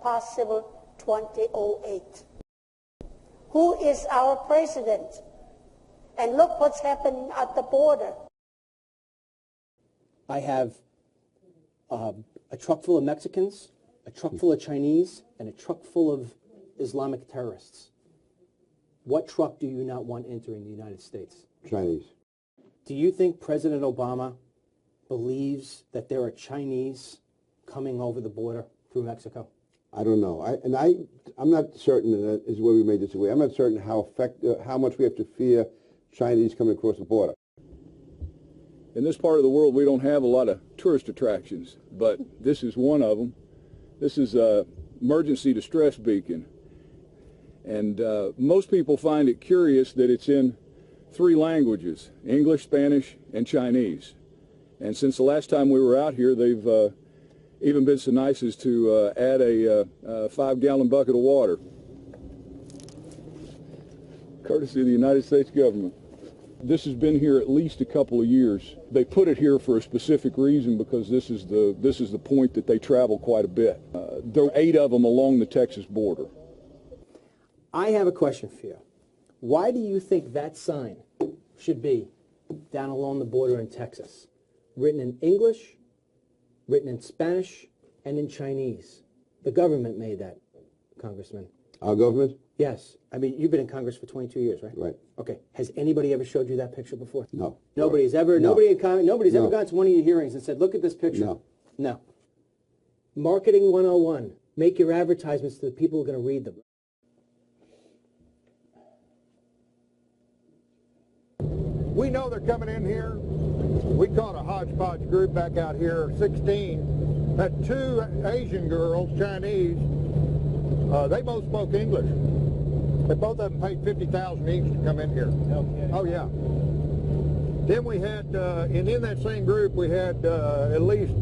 possible 2008. Who is our president? And look what's happening at the border. I have a truck full of Mexicans, a truck full of Chinese, and a truck full of Islamic terrorists. What truck do you not want entering the United States? Chinese. Do you think President Obama believes that there are Chinese coming over the border through Mexico? I don't know. I'm not certain, and that is where we may disagree. I'm not certain how much we have to fear Chinese coming across the border. In this part of the world, we don't have a lot of tourist attractions, but this is one of them. This is an emergency distress beacon. And most people find it curious that it's in 3 languages, English, Spanish, and Chinese. And since the last time we were out here, they've even been so nice as to add a 5-gallon bucket of water, courtesy of the United States government. This has been here at least a couple of years. They put it here for a specific reason because this is the point that they travel quite a bit. There are 8 of them along the Texas border. I have a question for you. Why do you think that sign should be down along the border in Texas? Written in English, written in Spanish, and in Chinese. The government made that, Congressman. Our government? Yes. I mean, you've been in Congress for 22 years, right? Right. Okay. Has anybody ever showed you that picture before? No. Nobody's ever, no. nobody's ever No. gone to one of your hearings and said, look at this picture. No. No. Marketing 101. Make your advertisements to the people who are going to read them. We know they're coming in here. We caught a hodgepodge group back out here, 16. Had 2 Asian girls, Chinese. They both spoke English. But both of them paid $50,000 each to come in here. Okay. Oh, yeah. Then we had, and in that same group, we had at least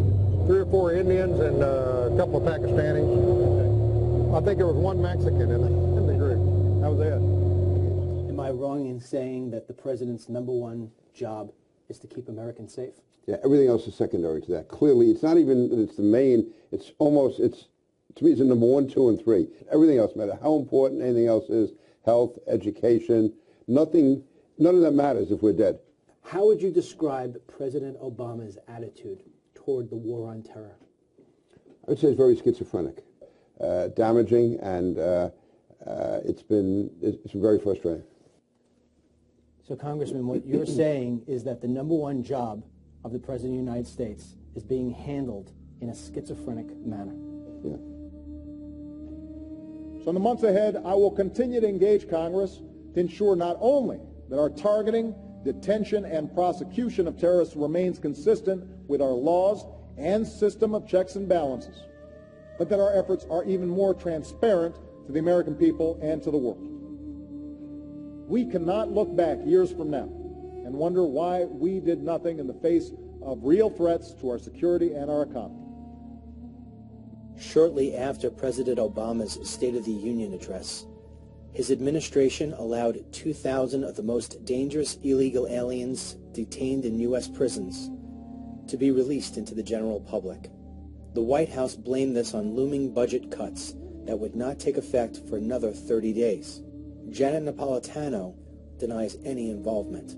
3 or 4 Indians and a couple of Pakistanis. I think there was 1 Mexican in the group. That was it. Am I wrong in saying that the president's #1 job is to keep Americans safe? Yeah, everything else is secondary to that. Clearly, it's not even, it's the main, it's almost, to me, it's the #1, 2, and 3. Everything else, no matter how important anything else is, health, education, none of that matters if we're dead. How would you describe President Obama's attitude toward the war on terror? I would say it's very schizophrenic, damaging, and it's been very frustrating. So, Congressman, what you're saying is that the #1 job of the President of the United States is being handled in a schizophrenic manner. Yeah. So in the months ahead, I will continue to engage Congress to ensure not only that our targeting, detention, and prosecution of terrorists remains consistent with our laws and system of checks and balances, but that our efforts are even more transparent to the American people and to the world. We cannot look back years from now and wonder why we did nothing in the face of real threats to our security and our economy. Shortly after President Obama's State of the Union address, his administration allowed 2,000 of the most dangerous illegal aliens detained in U.S. prisons to be released into the general public. The White House blamed this on looming budget cuts that would not take effect for another 30 days. Janet Napolitano denies any involvement.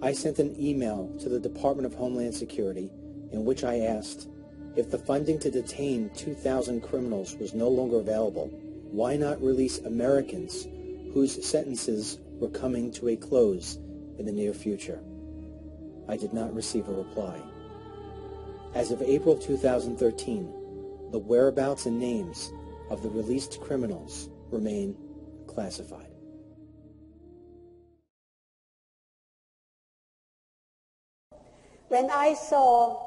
I sent an email to the Department of Homeland Security in which I asked, if the funding to detain 2,000 criminals was no longer available, why not release Americans whose sentences were coming to a close in the near future? I did not receive a reply. As of April 2013, the whereabouts and names of the released criminals remain classified. When I saw